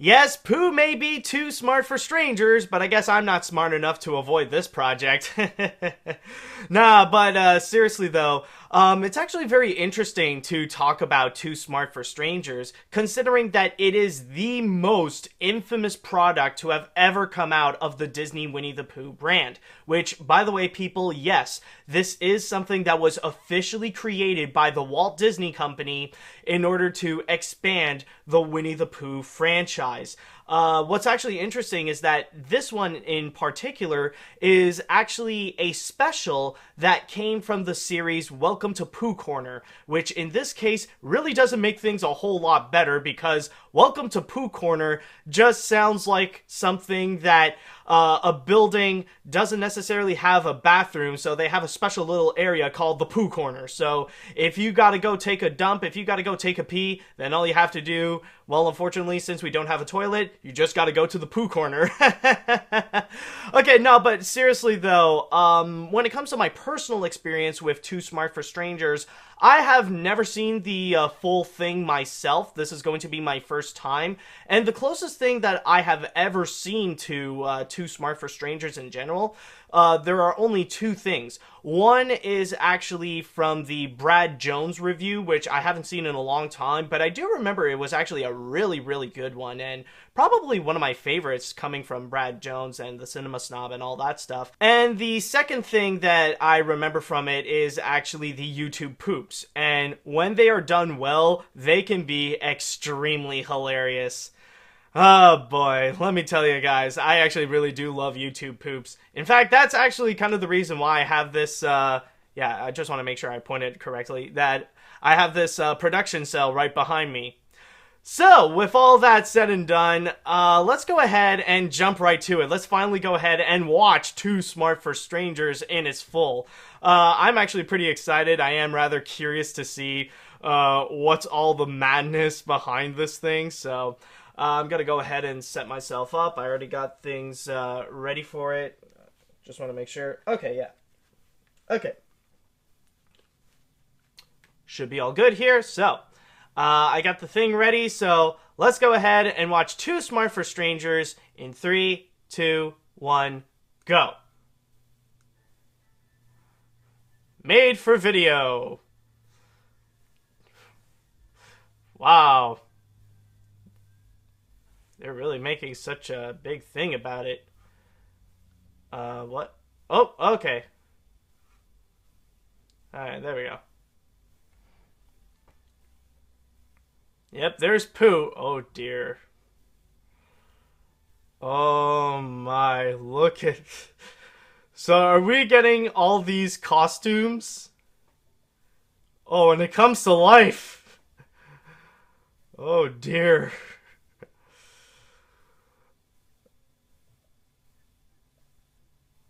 Yes, Pooh may be too smart for strangers, but I guess I'm not smart enough to avoid this project. Nah, but seriously though, it's actually very interesting to talk about Too Smart for Strangers, considering that it is the most infamous product to have ever come out of the Disney Winnie the Pooh brand. Which, by the way, people, yes, this is something that was officially created by the Walt Disney Company in order to expand the Winnie the Pooh franchise. What's actually interesting is that this one in particular is actually a special that came from the series Welcome to Pooh Corner, which in this case really doesn't make things a whole lot better because Welcome to Pooh Corner just sounds like something that a building doesn't necessarily have a bathroom, so they have a special little area called the Pooh Corner. So if you gotta go take a dump, if you gotta go take a pee, then all you have to do, well, unfortunately, since we don't have a toilet, you just gotta go to the Pooh Corner. Okay, no, but seriously though, when it comes to my personal experience with Too Smart for Strangers, I have never seen the full thing myself. This is going to be my first time. And the closest thing that I have ever seen to Too Smart for Strangers in general, there are only two things. One is actually from the Brad Jones review, which I haven't seen in a long time, but I do remember it was actually a really, really good one, and probably one of my favorites coming from Brad Jones and the Cinema Snob and all that stuff. And the second thing that I remember from it is actually the YouTube poops, and when they are done well, they can be extremely hilarious. Oh boy, let me tell you guys, I actually really do love YouTube poops. In fact, that's actually kind of the reason why I have this, yeah, I just want to make sure I pointed correctly, that I have this production cell right behind me. So, with all that said and done, let's go ahead and jump right to it. Let's finally go ahead and watch Too Smart for Strangers in its full. I'm actually pretty excited. I am rather curious to see what's all the madness behind this thing, so I'm gonna go ahead and set myself up. I already got things ready for it. Just want to make sure. Okay, yeah. Okay. Should be all good here, so... I got the thing ready, so let's go ahead and watch Too Smart for Strangers in 3, 2, 1, go. Made for video. Wow. They're really making such a big thing about it. What? Oh, okay. Alright, there we go. Yep, there's Pooh. Oh dear. Oh my, look at... So are we getting all these costumes? Oh, and it comes to life. Oh dear.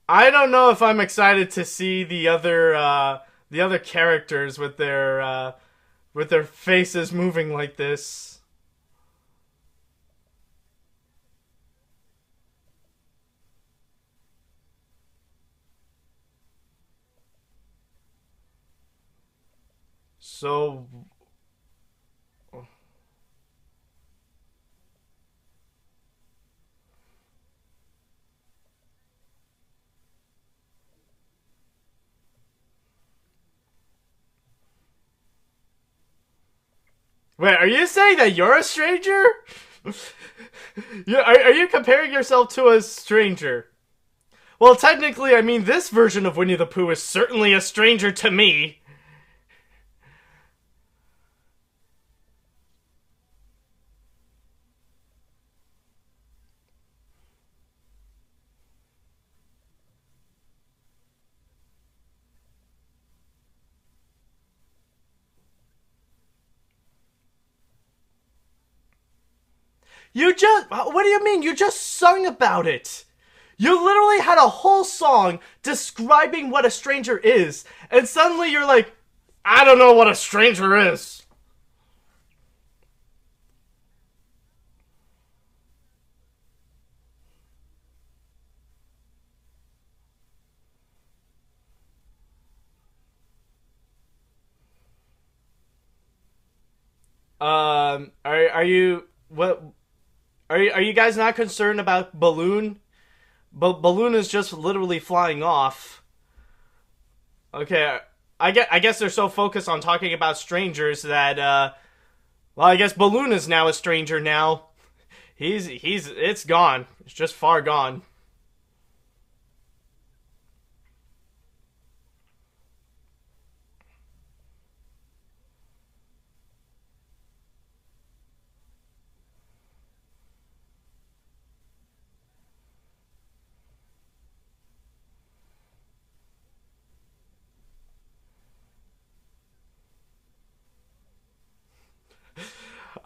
I don't know if I'm excited to see the other characters with their faces moving like this. So... Wait, are you saying that you're a stranger? Are you comparing yourself to a stranger? Well, technically, I mean, this version of Winnie the Pooh is certainly a stranger to me. What do you mean? You just sung about it. You literally had a whole song describing what a stranger is, and suddenly you're like, I don't know what a stranger is. Are you, what, Are you guys not concerned about Balloon? Balloon is just literally flying off. Okay, I guess they're so focused on talking about strangers that well, I guess Balloon is now a stranger now. He's it's gone. It's just far gone.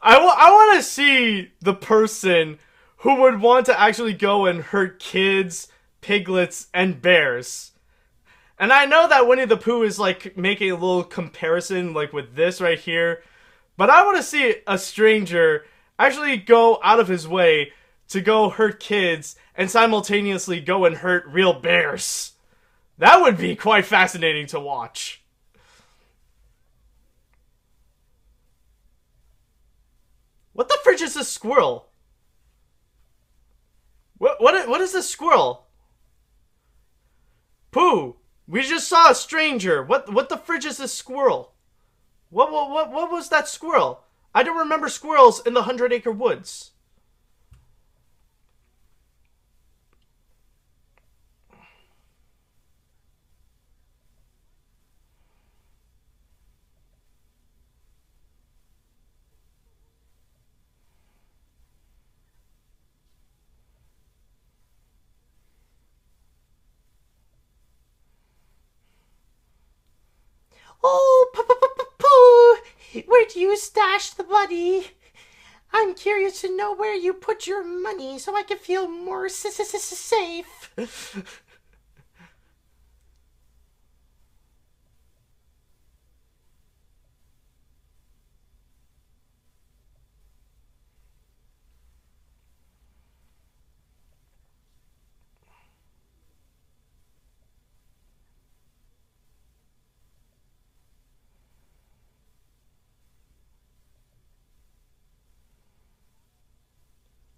I want to see the person who would want to actually go and hurt kids, piglets, and bears. And I know that Winnie the Pooh is like making a little comparison like with this right here, but I want to see a stranger actually go out of his way to go hurt kids and simultaneously go and hurt real bears. That would be quite fascinating to watch. What the fridge is this squirrel? What is this squirrel? Pooh, we just saw a stranger. What the fridge is this squirrel? What was that squirrel? I don't remember squirrels in the Hundred Acre Woods. Oh, Pooh, where do you stash the money? I'm curious to know where you put your money so I can feel more safe.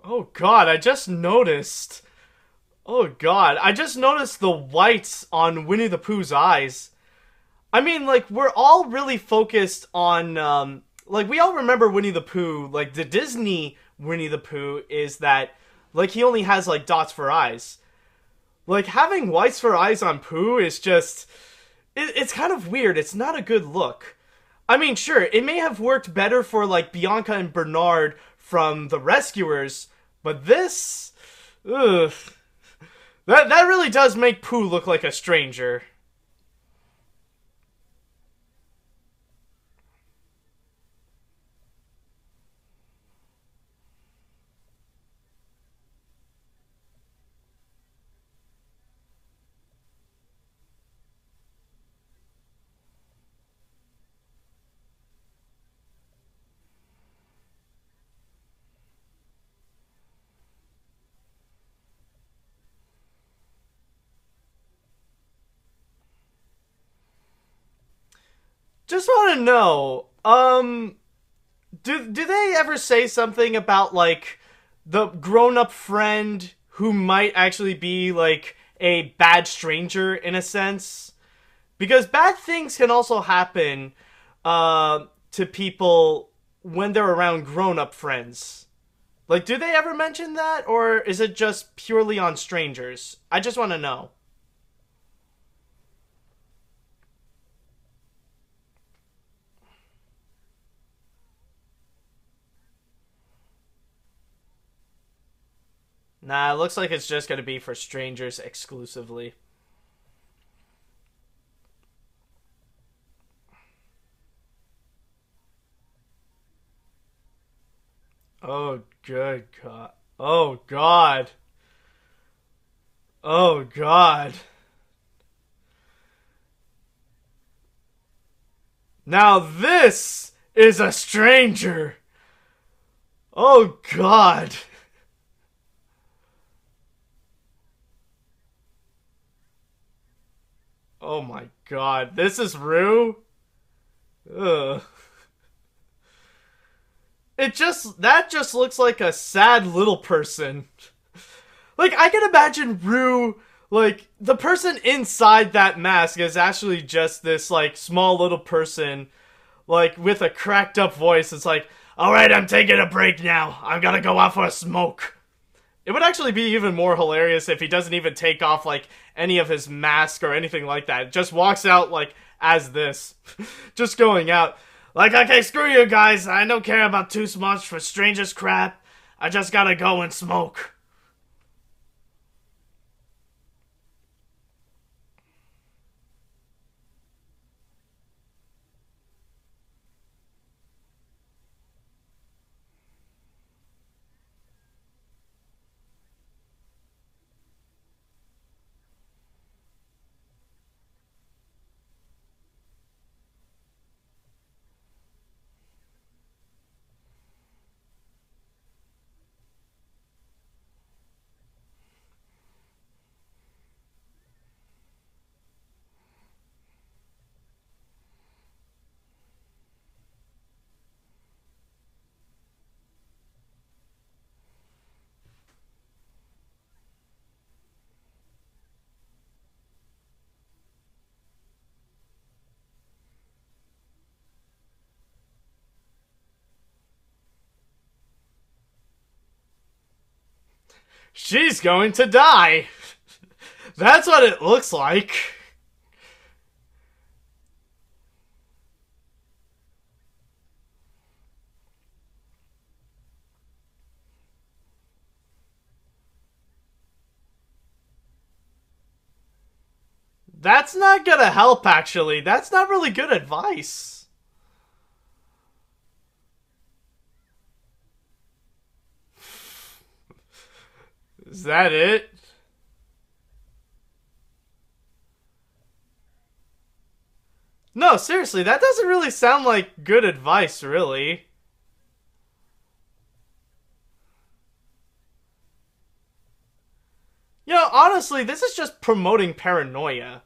Oh god, I just noticed. Oh god, I just noticed the whites on Winnie the Pooh's eyes. I mean, like, we're all really focused on, like, we all remember Winnie the Pooh. Like, the Disney Winnie the Pooh is that, like, he only has, like, dots for eyes. Like, having whites for eyes on Pooh is just. It's kind of weird. It's not a good look. I mean, sure, it may have worked better for, like, Bianca and Bernard from The Rescuers, but this. Ugh. That really does make Pooh look like a stranger. Just want to know, do they ever say something about like the grown-up friend who might actually be like a bad stranger in a sense? Because bad things can also happen to people when they're around grown-up friends. Like, do they ever mention that, or is it just purely on strangers? I just want to know. Nah, it looks like it's just gonna be for strangers exclusively. Oh, good God. Oh, God. Oh, God. Now this is a stranger. Oh, God. Oh, my God. This is Rue? Ugh. that just looks like a sad little person. Like, I can imagine Rue, like, the person inside that mask is actually just this, like, small little person, like, with a cracked up voice. It's like, alright, I'm taking a break now. I'm gonna go out for a smoke. It would actually be even more hilarious if he doesn't even take off, like, any of his mask or anything like that. Just walks out, like, as this. Just going out. Like, okay, screw you guys. I don't care about too much for strangers crap. I just gotta go and smoke. She's going to die. That's what it looks like. That's not gonna help, actually. That's not really good advice. Is that it? No, seriously, that doesn't really sound like good advice, really. You know, honestly, this is just promoting paranoia.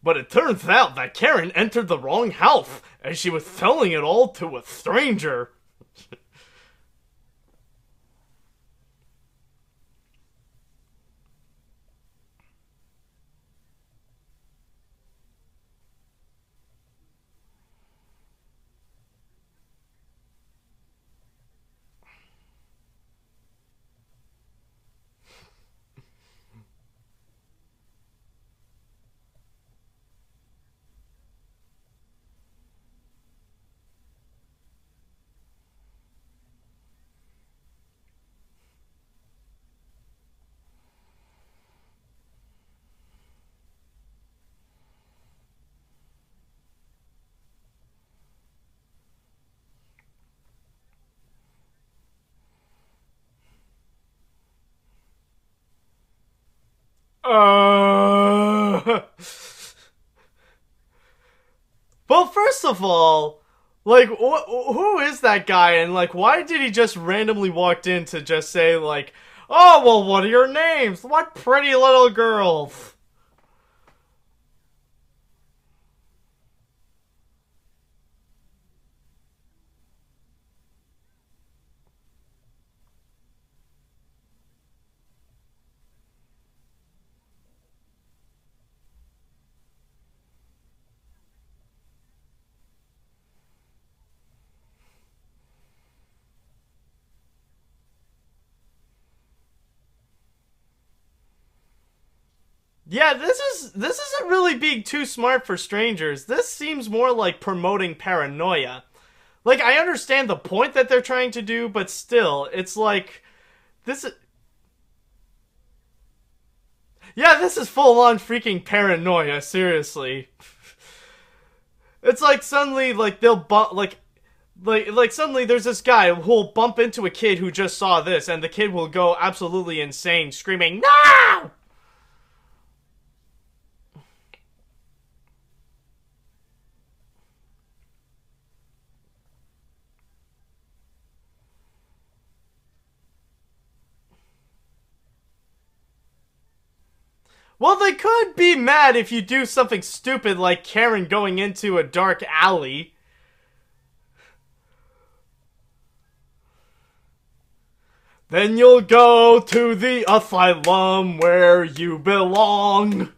But it turns out that Karen entered the wrong house, and she was telling it all to a stranger. Uh. Well, first of all, like, who is that guy, and like, why did he just randomly walked in to just say like, "Oh, well, what are your names? What pretty little girls?" Yeah, this isn't really being too smart for strangers. This seems more like promoting paranoia. Like, I understand the point that they're trying to do, but still, it's like this. Yeah, this is full on freaking paranoia. Seriously, it's like suddenly like they'll bump like suddenly there's this guy who'll bump into a kid who just saw this, and the kid will go absolutely insane, screaming "No!" Well, they could be mad if you do something stupid like Karen going into a dark alley. Then you'll go to the asylum where you belong.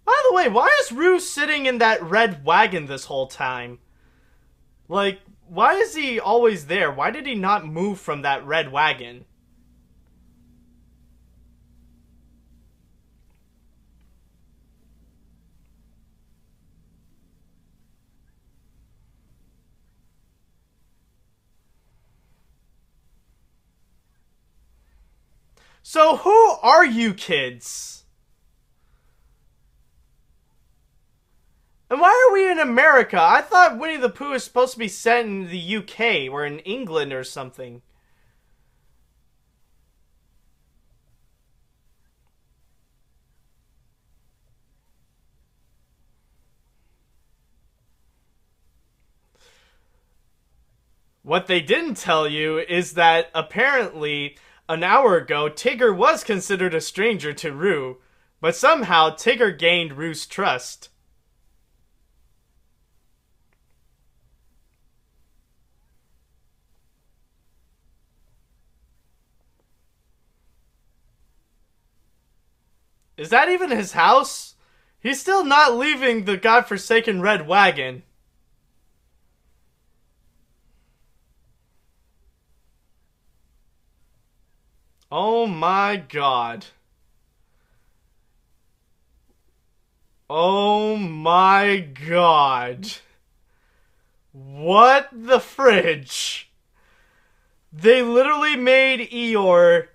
By the way, why is Roo sitting in that red wagon this whole time? Like, why is he always there? Why did he not move from that red wagon? So who are you kids? And why are we in America? I thought Winnie the Pooh is supposed to be set in the UK or in England or something. What they didn't tell you is that apparently an hour ago Tigger was considered a stranger to Roo, but somehow Tigger gained Roo's trust. Is that even his house? He's still not leaving the godforsaken red wagon. Oh my god. Oh my god. What the fridge? They literally made Eeyore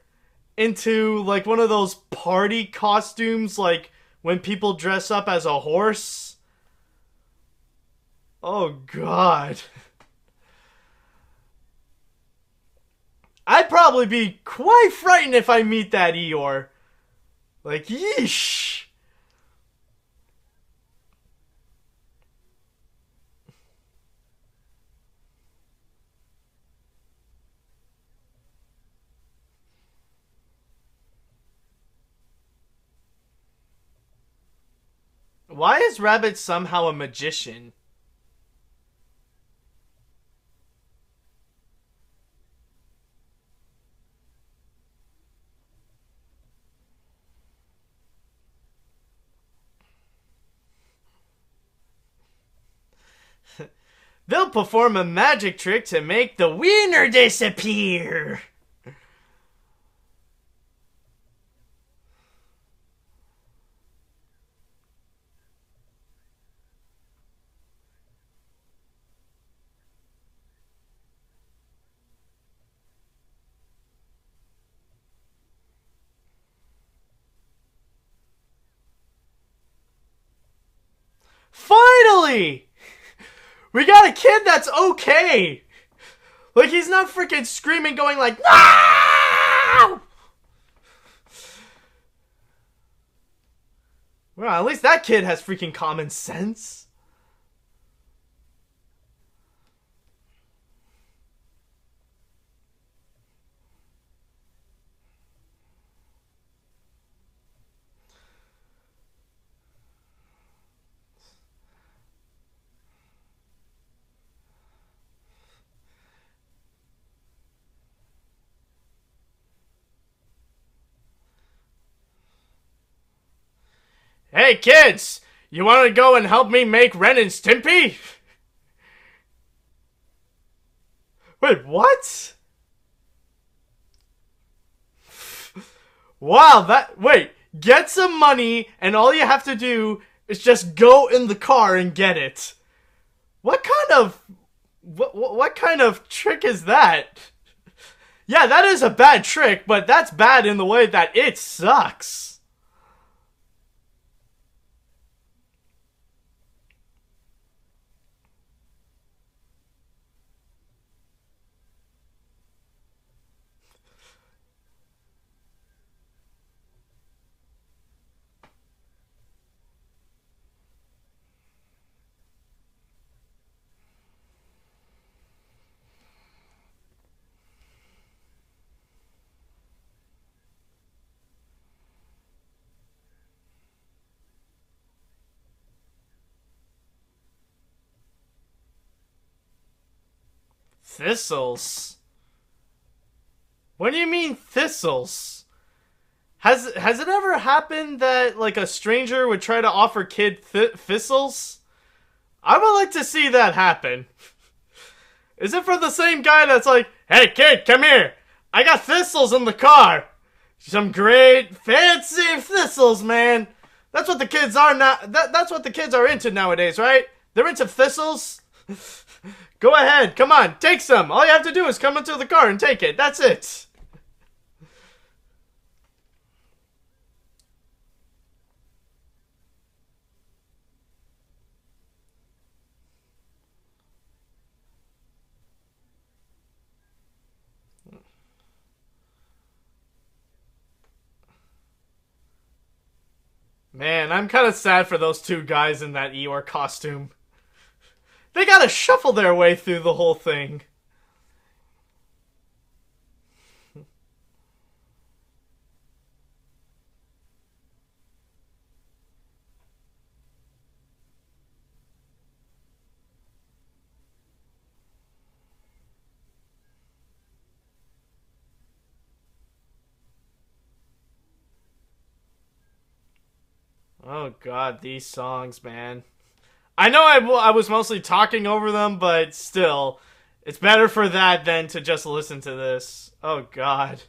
into like one of those party costumes, like when people dress up as a horse. Oh god. I'd probably be quite frightened if I meet that Eeyore. Like, yeesh. Why is Rabbit somehow a magician? They'll perform a magic trick to make the wiener disappear. Finally! We got a kid that's okay! Like, he's not freaking screaming going like, no! Well, at least that kid has freaking common sense. Hey kids, you want to go and help me make Ren and Stimpy? Wait, what? Wow, wait, get some money and all you have to do is just go in the car and get it. What kind of trick is that? Yeah, that is a bad trick, but that's bad in the way that it sucks. Thistles? What do you mean thistles? Has it ever happened that like a stranger would try to offer kid thistles? I would like to see that happen. Is it for the same guy that's like, hey kid, come here. I got thistles in the car. Some great fancy thistles, man. That's what the kids are now. That's what the kids are into nowadays, right? They're into thistles. Go ahead, come on, take some. All you have to do is come into the car and take it. That's it. Man, I'm kind of sad for those two guys in that Eeyore costume. They gotta shuffle their way through the whole thing. Oh god, these songs, man. I know I was mostly talking over them, but still, it's better for that than to just listen to this. Oh god.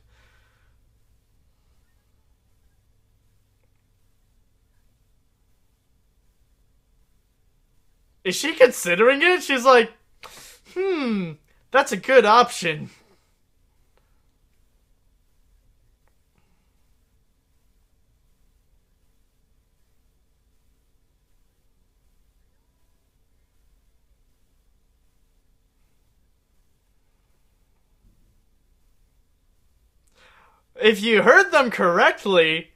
Is she considering it? She's like, that's a good option. If you heard them correctly,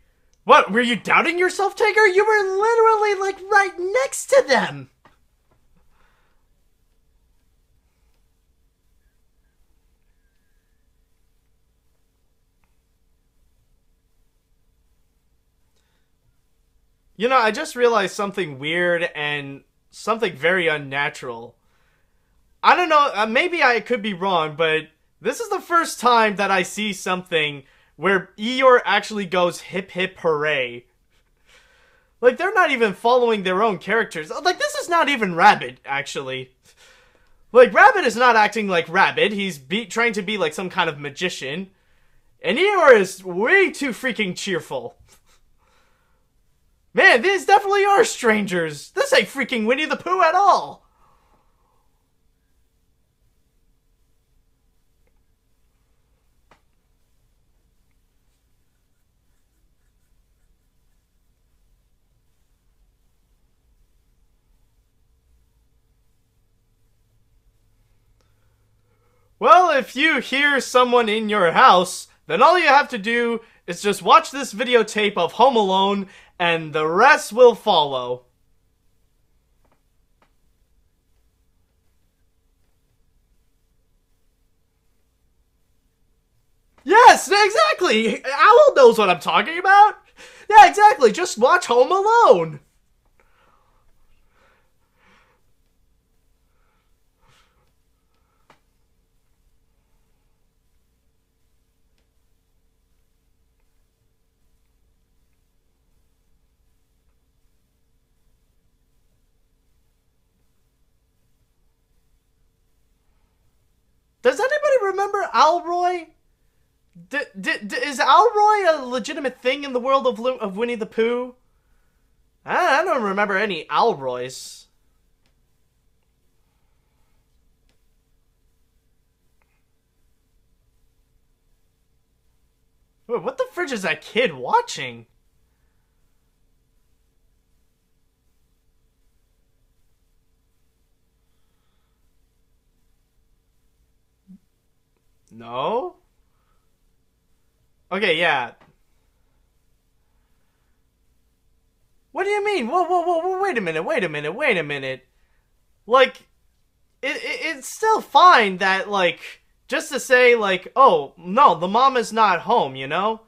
what, were you doubting yourself, Tigger? You were literally, like, right next to them. You know, I just realized something weird and something very unnatural. I don't know, maybe I could be wrong, but this is the first time that I see something where Eeyore actually goes hip hip hooray. Like, they're not even following their own characters. Like, this is not even Rabbit, actually. Like, Rabbit is not acting like Rabbit. He's trying to be like some kind of magician. And Eeyore is way too freaking cheerful. Man, these definitely are strangers. This ain't freaking Winnie the Pooh at all. Well, if you hear someone in your house, then all you have to do is just watch this videotape of Home Alone, and the rest will follow. Yes, exactly! Owl knows what I'm talking about! Yeah, exactly, just watch Home Alone! Does anybody remember Alroy? Is Alroy a legitimate thing in the world of Winnie the Pooh? I don't remember any Alroys. Wait, what the fridge is that kid watching? No? Okay, yeah. What do you mean? Whoa, wait a minute. Like, it's still fine that, like, just to say, like, oh, no, the mom is not home, you know?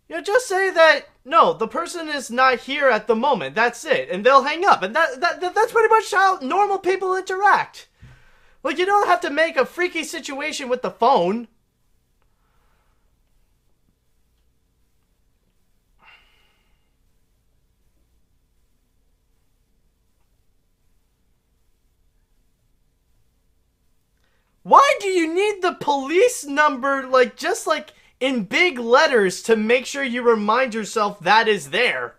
You know, just say that, no, the person is not here at the moment, that's it, and they'll hang up, and that's pretty much how normal people interact. Like, you don't have to make a freaky situation with the phone. Why do you need the police number, like, just like in big letters to make sure you remind yourself that is there?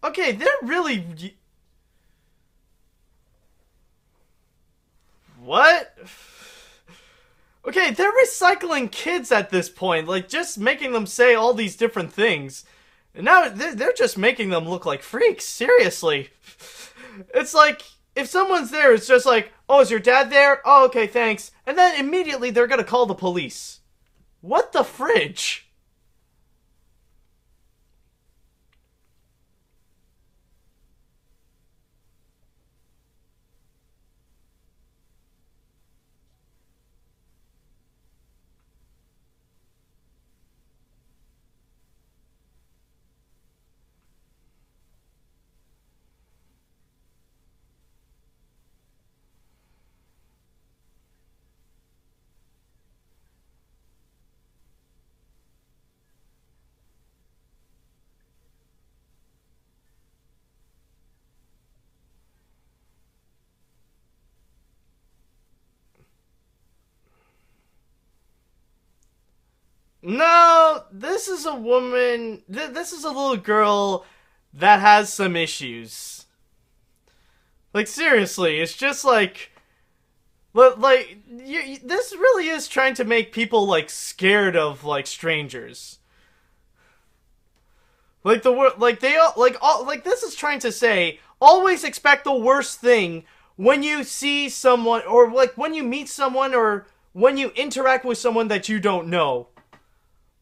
Okay, they're really. What? Okay, they're recycling kids at this point, like just making them say all these different things. And now they're just making them look like freaks, seriously. It's like, if someone's there, it's just like, oh, is your dad there? Oh, okay, thanks. And then immediately they're gonna call the police. What the fridge? No, this is a woman. This is a little girl that has some issues. Like, seriously, it's just like. Like, this really is trying to make people, like, scared of, like, strangers. Like, like, they all, like, this is trying to say, always expect the worst thing when you see someone, or, like, when you meet someone, or when you interact with someone that you don't know.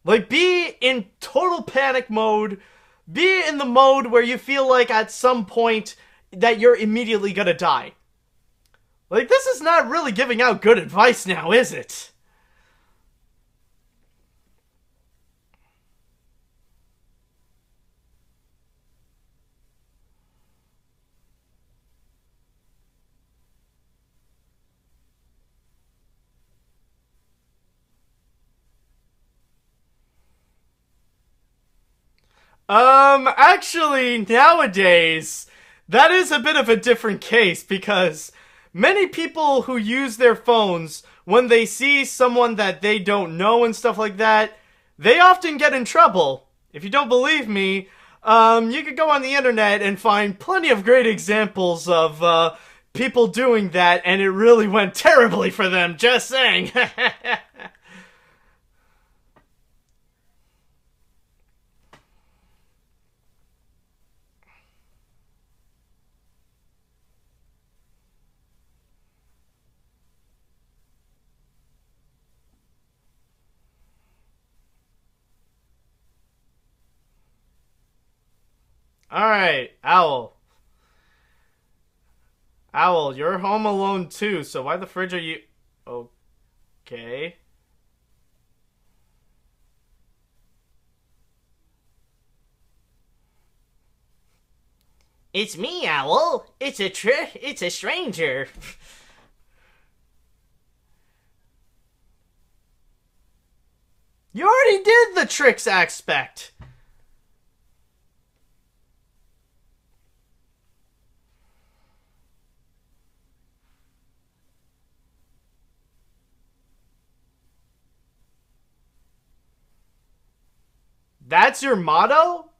Like, be in total panic mode. Be in the mode where you feel like at some point that you're immediately gonna die. Like, this is not really giving out good advice now, is it? Actually, nowadays, that is a bit of a different case because many people who use their phones, when they see someone that they don't know and stuff like that, they often get in trouble. If you don't believe me, you could go on the internet and find plenty of great examples of, people doing that, and it really went terribly for them, just saying. Alright, Owl. Owl, you're home alone too, so why the fridge are you... Okay. It's me, Owl. It's a stranger. You already did the tricks aspect. That's your motto?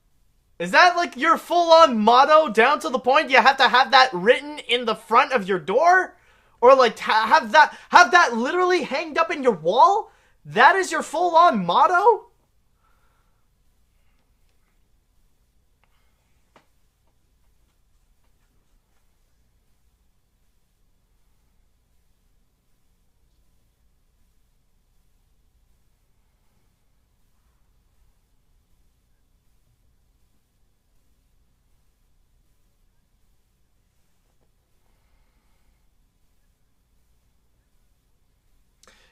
Is that like your full-on motto down to the point you have to have that written in the front of your door? Or like have that literally hanged up in your wall? That is your full-on motto?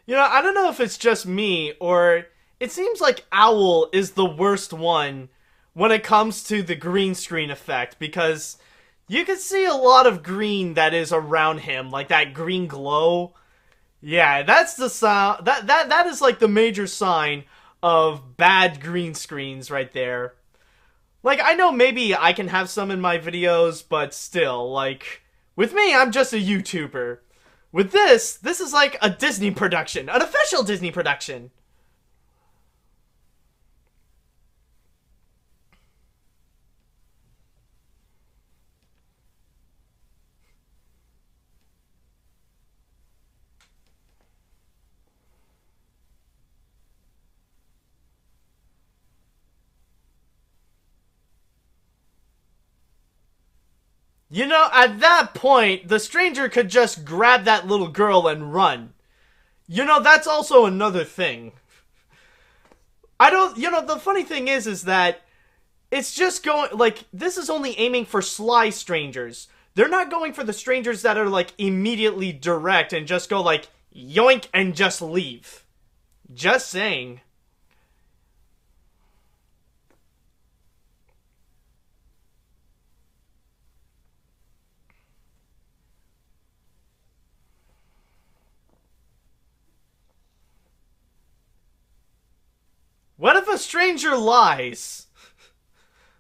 You know, I don't know if it's just me or it seems like Owl is the worst one when it comes to the green screen effect because you can see a lot of green that is around him, like that green glow. Yeah, that's the sound. That is like the major sign of bad green screens right there. Like I know maybe I can have some in my videos, but still, like with me, I'm just a YouTuber. With this is like a Disney production, an official Disney production. You know, at that point, the stranger could just grab that little girl and run. You know, that's also another thing. I don't, you know, the funny thing is that it's just going, like, this is only aiming for sly strangers. They're not going for the strangers that are, like, immediately direct and just go, like, yoink and just leave. Just saying. What if a stranger lies?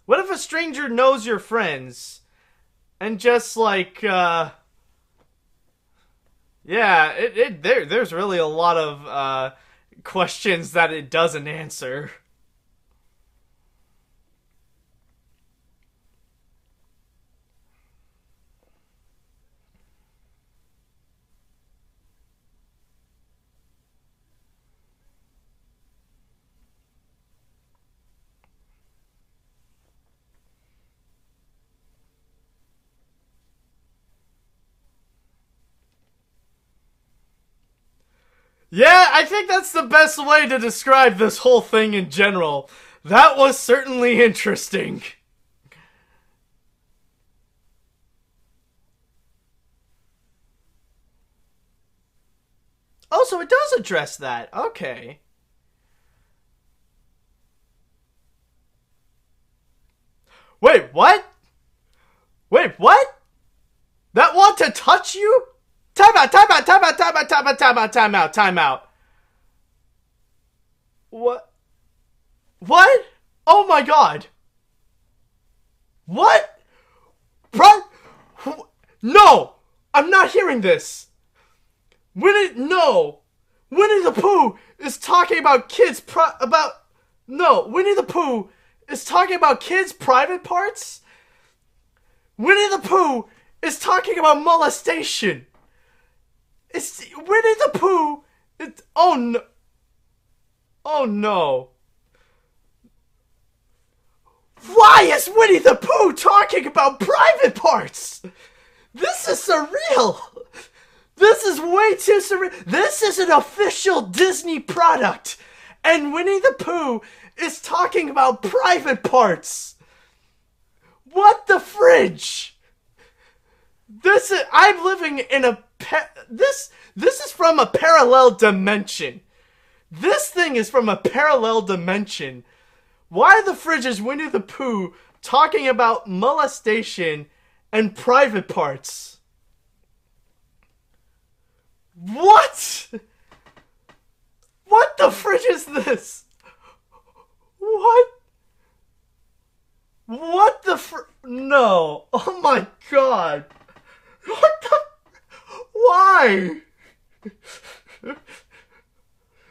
What if a stranger knows your friends and just like yeah, there's really a lot of questions that it doesn't answer. Yeah, I think that's the best way to describe this whole thing in general. That was certainly interesting. Oh, so it does address that. Okay. Wait, what? Wait, what? That want to touch you? Time out, time out, time out, time out, time out, time out, time out, time out. What? What? Oh my god. What? Pro- no! I'm not hearing this. No! Winnie the Pooh is talking about no, Winnie the Pooh is talking about kids' private parts? Winnie the Pooh is talking about molestation. It's Winnie the Pooh. Oh no. Oh no. Why is Winnie the Pooh talking about private parts? This is surreal. This is way too surreal. This is an official Disney product. And Winnie the Pooh is talking about private parts. What the fridge? I'm living in a this is from a parallel dimension. This thing is from a parallel dimension. Why the fridge is Winnie the Pooh talking about molestation and private parts? What? What the fridge is this? What? What the No. Oh my god. What the? Why?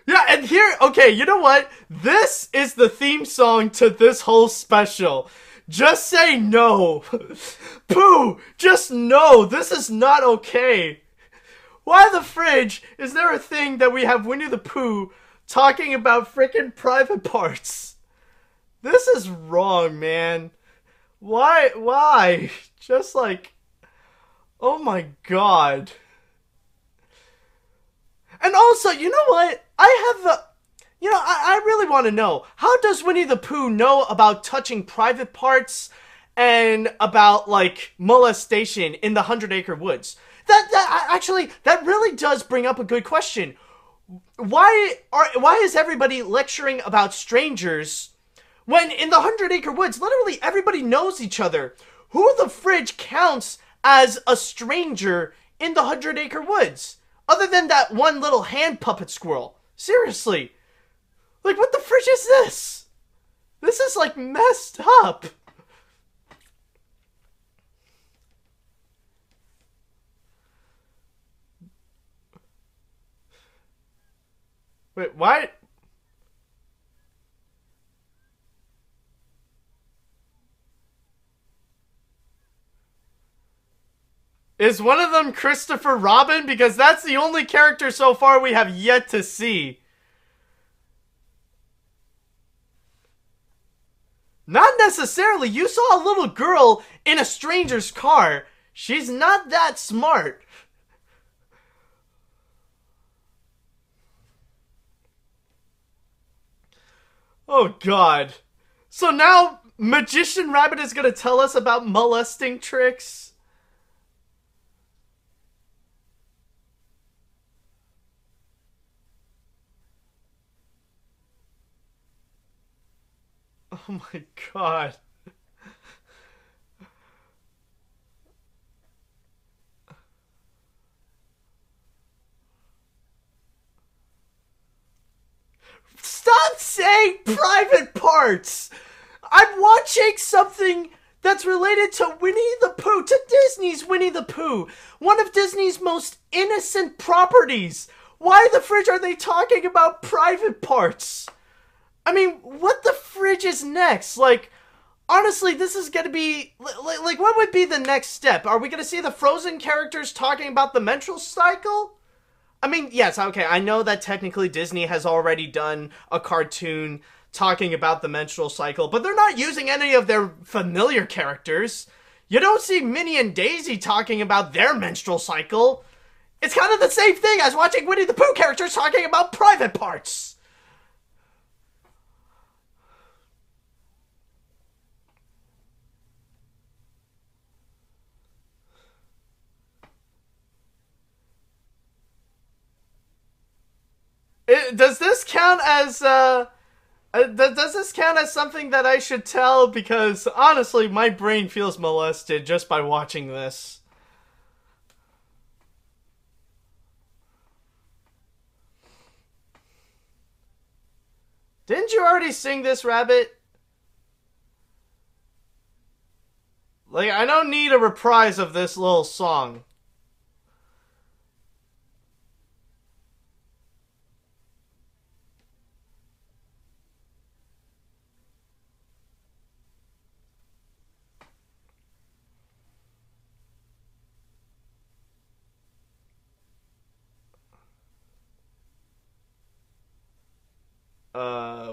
Yeah, and here, okay, you know what? This is the theme song to this whole special. Just say no. Pooh, just no. This is not okay. Why the fridge is there a thing that we have Winnie the Pooh talking about frickin' private parts? This is wrong, man. Why? Just like, oh my god. And also, you know what? I really want to know, how does Winnie the Pooh know about touching private parts and about, like, molestation in the 100 Acre Woods? That really does bring up a good question. why is everybody lecturing about strangers when in the 100 Acre Woods, literally everybody knows each other? Who the fridge counts as a stranger in the 100 Acre Woods? Other than that one little hand puppet squirrel. Seriously. Like, what the fridge is this? This is, like, messed up. Wait, why? Is one of them Christopher Robin? Because that's the only character so far we have yet to see. Not necessarily. You saw a little girl in a stranger's car. She's not that smart. Oh, God. So now Magician Rabbit is going to tell us about molesting tricks? Oh my God. Stop saying private parts! I'm watching something that's related to Winnie the Pooh, to Disney's Winnie the Pooh, one of Disney's most innocent properties. Why the fridge are they talking about private parts? I mean, what the fridge is next? Like, honestly, this is gonna be... Like, what would be the next step? Are we gonna see the Frozen characters talking about the menstrual cycle? I mean, yes, okay, I know that technically Disney has already done a cartoon talking about the menstrual cycle, but they're not using any of their familiar characters. You don't see Minnie and Daisy talking about their menstrual cycle. It's kind of the same thing as watching Winnie the Pooh characters talking about private parts. Does this count as, does this count as something that I should tell? Because, honestly, my brain feels molested just by watching this. Didn't you already sing this, Rabbit? Like, I don't need a reprise of this little song.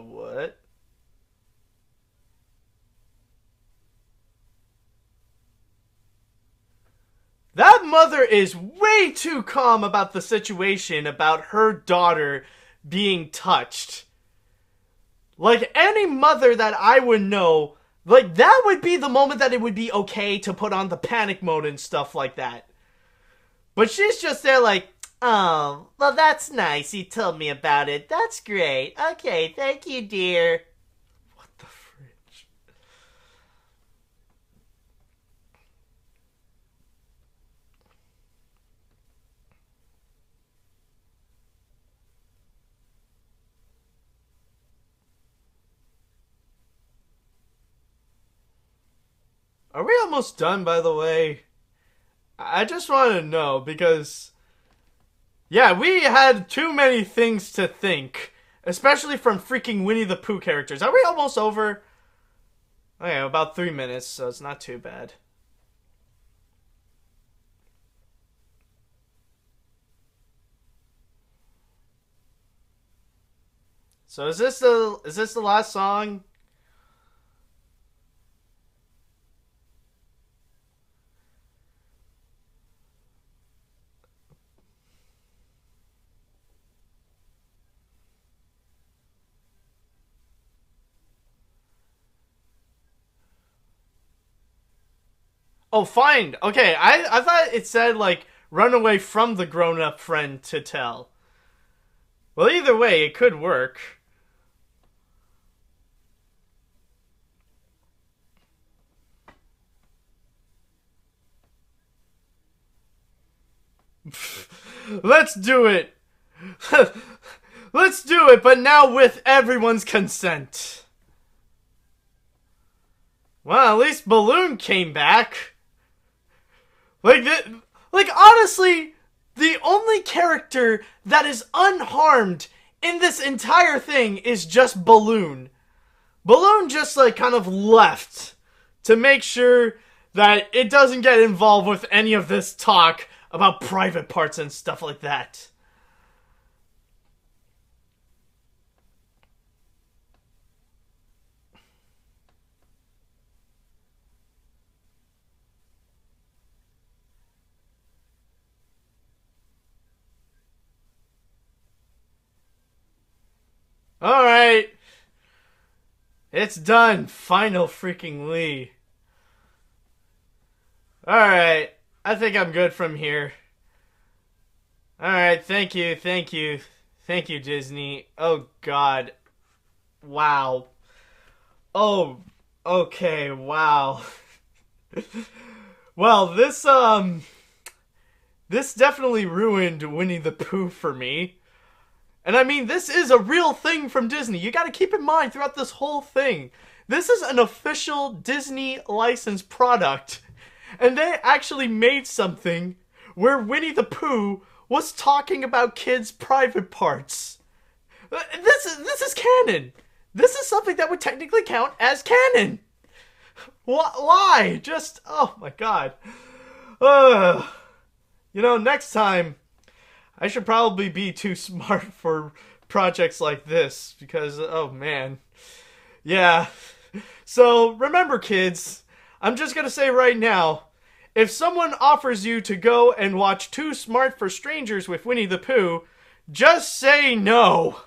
What? That mother is way too calm about the situation about her daughter being touched. Like, any mother that I would know, like, that would be the moment that it would be okay to put on the panic mode and stuff like that. But she's just there like, oh, well, that's nice. You told me about it. That's great. Okay, thank you, dear. What the fridge? Are we almost done, by the way? I just want to know, because... yeah, we had too many things to think. Especially from freaking Winnie the Pooh characters. Are we almost over? Okay, about 3 minutes, so it's not too bad. So is this the last song? Oh, fine. Okay, I thought it said, like, run away from the grown-up friend to tell. Well, either way, it could work. Let's do it. Let's do it, but now with everyone's consent. Well, at least Balloon came back. Like honestly, the only character that is unharmed in this entire thing is just Balloon. Balloon just like kind of left to make sure that it doesn't get involved with any of this talk about private parts and stuff like that. Alright. It's done. Final freaking Lee. Alright. I think I'm good from here. Alright, thank you, thank you. Thank you, Disney. Oh, God. Wow. Oh, okay, wow. Well, this definitely ruined Winnie the Pooh for me. And I mean, this is a real thing from Disney. You gotta keep in mind throughout this whole thing. This is an official Disney licensed product. And they actually made something where Winnie the Pooh was talking about kids' private parts. This is canon. This is something that would technically count as canon. Why? Just, oh my god. Next time, I should probably be too smart for projects like this because, oh man. Yeah. So, remember kids, I'm just gonna say right now, if someone offers you to go and watch Too Smart for Strangers with Winnie the Pooh, just say no.